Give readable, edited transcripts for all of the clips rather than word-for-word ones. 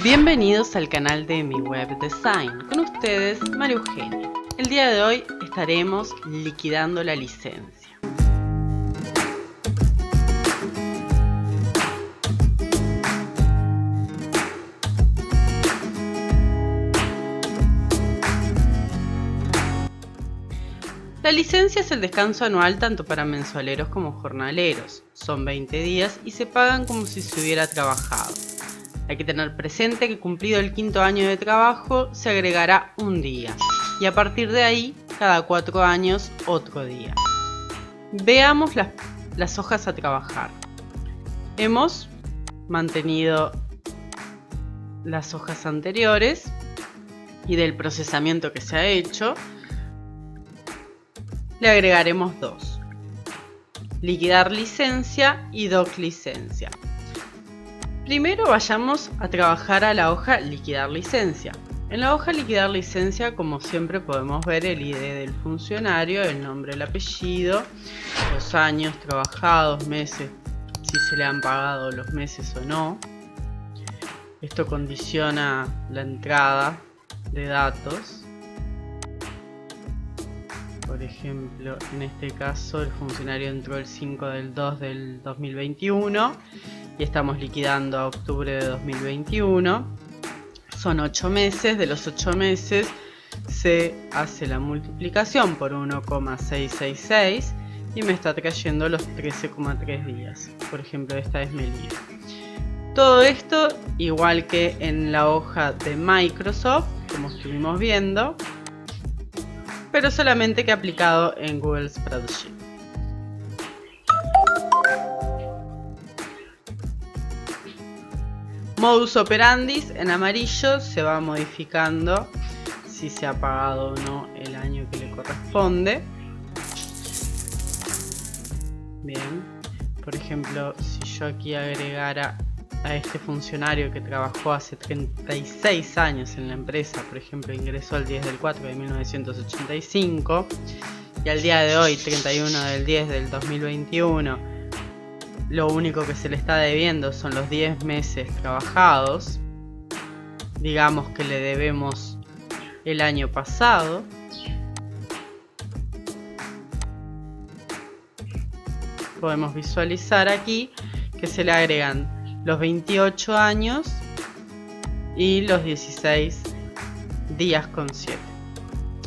Bienvenidos al canal de Mi Web Design, con ustedes María Eugenia. El día de hoy estaremos liquidando la licencia. La licencia es el descanso anual tanto para mensualeros como jornaleros. Son 20 días y se pagan como si se hubiera trabajado. Hay que tener presente que cumplido el 5.º año de trabajo se agregará un día y a partir de ahí cada 4 años otro día. Veamos las hojas a trabajar. Hemos mantenido las hojas anteriores y del procesamiento que se ha hecho le agregaremos dos: liquidar licencia y doc licencia. Primero vayamos a trabajar a la hoja liquidar licencia. En la hoja liquidar licencia, como siempre, podemos ver el ID del funcionario, el nombre, el apellido, los años trabajados, meses, si se le han pagado los meses o no. Esto condiciona la entrada de datos. Por ejemplo, en este caso el funcionario entró el 5 del 2 del 2021 y estamos liquidando a octubre de 2021. Son 8 meses, de los 8 meses se hace la multiplicación por 1,666 y me está trayendo los 13,3 días. Por ejemplo, esta es Melilla. Todo esto igual que en la hoja de Microsoft, como estuvimos viendo, pero solamente que aplicado en Google Spreadsheet. Modus operandi en amarillo se va modificando si se ha pagado o no el año que le corresponde. Bien, por ejemplo, si yo aquí agregara a este funcionario que trabajó hace 36 años en la empresa, por ejemplo, ingresó el 10 del 4 de 1985 y al día de hoy, 31 del 10 del 2021, lo único que se le está debiendo son los 10 meses trabajados. Digamos que le debemos el año pasado. Podemos visualizar aquí que se le agregan los 28 años y los 16 días con 7.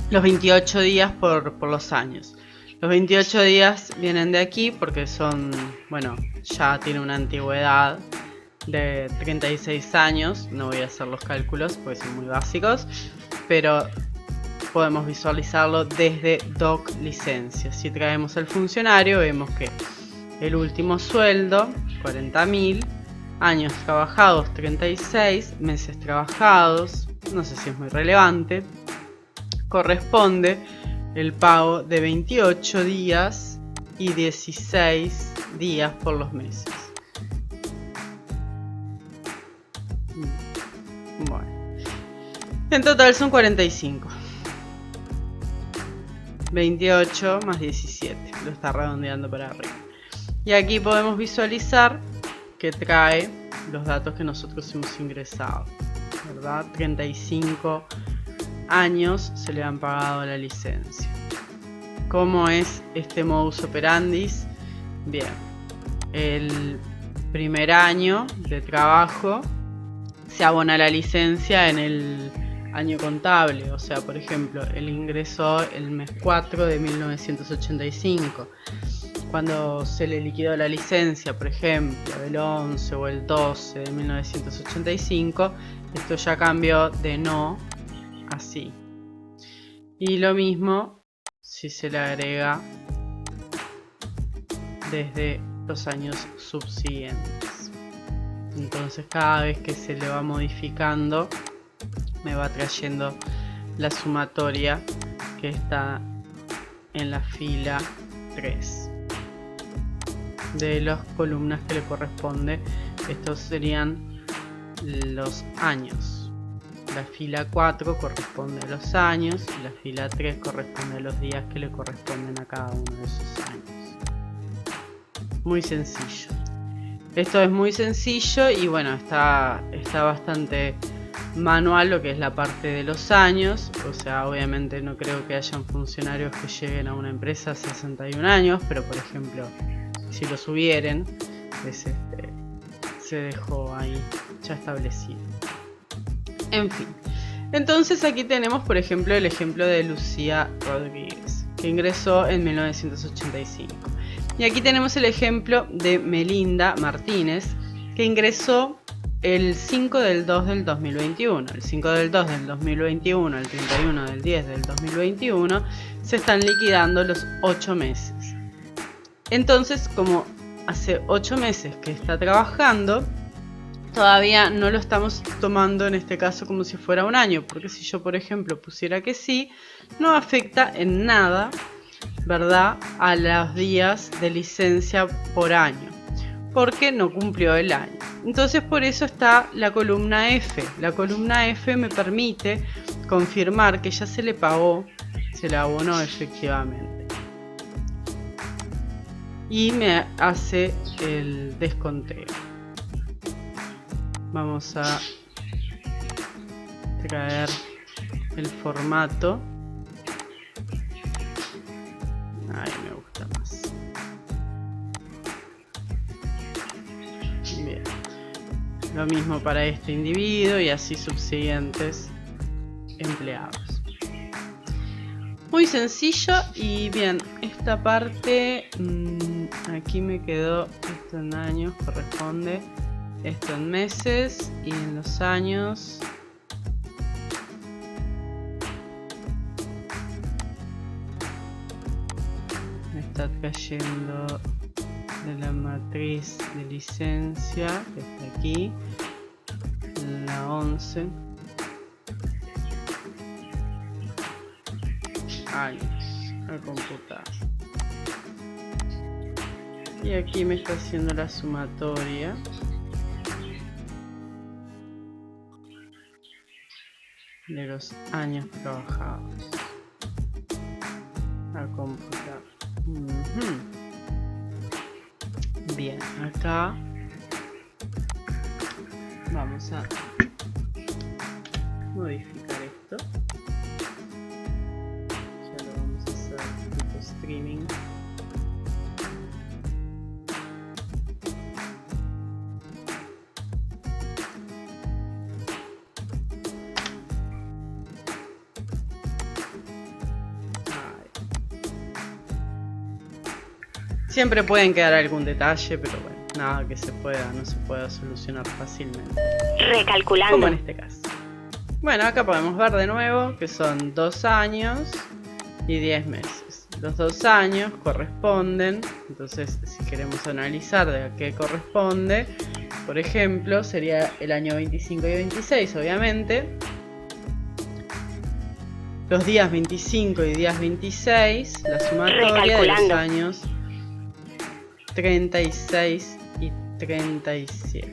Los 28 días por los años. Los 28 días vienen de aquí porque son, bueno, ya tiene una antigüedad de 36 años. No voy a hacer los cálculos porque son muy básicos, pero podemos visualizarlo desde doc licencia. Si traemos el funcionario, vemos que el último sueldo, 40.000, años trabajados 36, meses trabajados, no sé si es muy relevante, corresponde el pago de 28 días y 16 días por los meses. Bueno, en total son 45. 28 más 17, lo está redondeando para arriba. Y aquí podemos visualizar que trae los datos que nosotros hemos ingresado, ¿verdad? 35 años se le han pagado la licencia. ¿Cómo es este modus operandi? Bien, el primer año de trabajo se abona la licencia en el año contable, o sea, por ejemplo, él ingresó el mes 4 de 1985. Cuando se le liquidó la licencia, por ejemplo, el 11 o el 12 de 1985, esto ya cambió de no a sí. Y lo mismo si se le agrega desde los años subsiguientes. Entonces cada vez que se le va modificando, me va trayendo la sumatoria que está en la fila 3. De las columnas que le corresponde, estos serían los años. La fila 4 corresponde a los años y la fila 3 corresponde a los días que le corresponden a cada uno de esos años. Muy sencillo. Esto es muy sencillo y bueno, está bastante manual lo que es la parte de los años. O sea, obviamente no creo que hayan funcionarios que lleguen a una empresa a 61 años, pero por ejemplo, si los hubieran, pues se dejó ahí ya establecido. En fin, entonces aquí tenemos por ejemplo el ejemplo de Lucía Rodríguez, que ingresó en 1985. Y aquí tenemos el ejemplo de Melinda Martínez, que ingresó el 5 del 2 del 2021. El 5 del 2 del 2021 al 31 del 10 del 2021 se están liquidando los 8 meses. Entonces, como hace 8 meses que está trabajando, todavía no lo estamos tomando en este caso como si fuera un año, porque si yo por ejemplo pusiera que sí, no afecta en nada, ¿verdad?, a los días de licencia por año, porque no cumplió el año. Entonces por eso está la columna F. La columna F me permite confirmar que ya se le pagó, se le abonó efectivamente, y me hace el desconteo. Vamos a traer el formato. Ahí me gusta más. Bien. Lo mismo para este individuo y así subsiguientes empleados. Muy sencillo. Y bien, esta parte aquí me quedó esto en años, corresponde esto en meses, y en los años me está cayendo de la matriz de licencia, que está aquí, la 11 años a computar. Y aquí me está haciendo la sumatoria de los años trabajados a computar. Bien, acá vamos a modificar esto. Ya lo vamos a hacer tipo streaming. Siempre pueden quedar algún detalle, pero bueno, nada que no se pueda solucionar fácilmente. Recalculando. Como en este caso. Bueno, acá podemos ver de nuevo que son 2 años y 10 meses. Los 2 años corresponden, entonces si queremos analizar de a qué corresponde, por ejemplo, sería el año 25 y 26, obviamente. Los días 25 y días 26, la sumatoria de los años 36 y 37.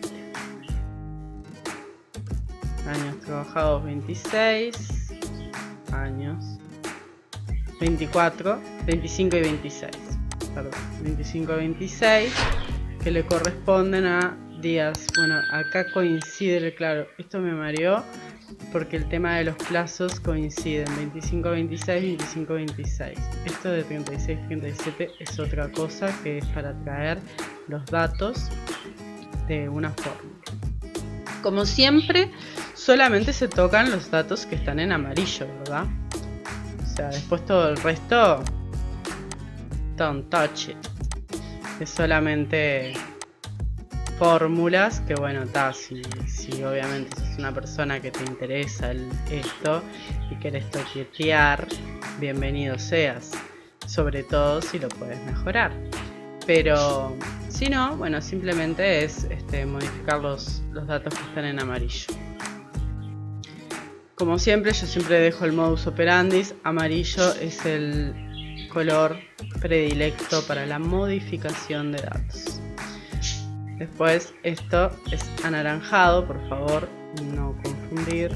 Años trabajados 26, años 24, 25 y 26. Perdón, 25 y 26, que le corresponden a días. Bueno, acá coincide, claro, esto me mareó porque el tema de los plazos coinciden 25-26, 25-26. Esto de 36-37 es otra cosa, que es para traer los datos de una fórmula. Como siempre, solamente se tocan los datos que están en amarillo, ¿verdad? O sea, después todo el resto, don't touch it. Es solamente fórmulas que, bueno, si obviamente sos una persona que te interesa esto y querés toquetear, bienvenido seas, sobre todo si lo puedes mejorar. Pero si no, bueno, simplemente es modificar los datos que están en amarillo. Como siempre, yo siempre dejo el modus operandi. Amarillo es el color predilecto para la modificación de datos. Después esto es anaranjado, por favor, no confundir.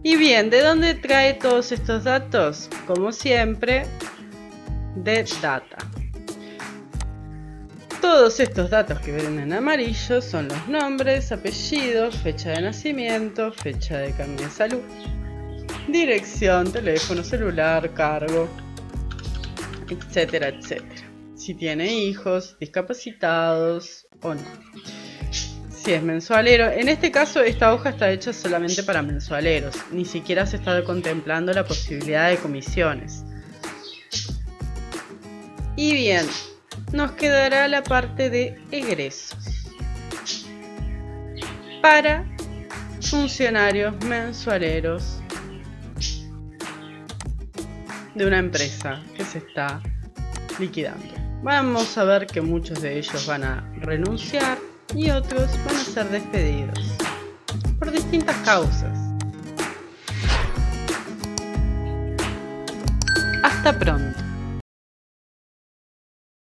Y bien, ¿de dónde trae todos estos datos? Como siempre, de data. Todos estos datos que ven en amarillo son los nombres, apellidos, fecha de nacimiento, fecha de carnet de salud, dirección, teléfono celular, cargo, etcétera, etcétera. Si tiene hijos, discapacitados o no. Si es mensualero, en este caso esta hoja está hecha solamente para mensualeros, ni siquiera se está contemplando la posibilidad de comisiones. Y bien, nos quedará la parte de egresos para funcionarios mensualeros de una empresa que se está liquidando. Vamos a ver que muchos de ellos van a renunciar y otros van a ser despedidos por distintas causas. Hasta pronto.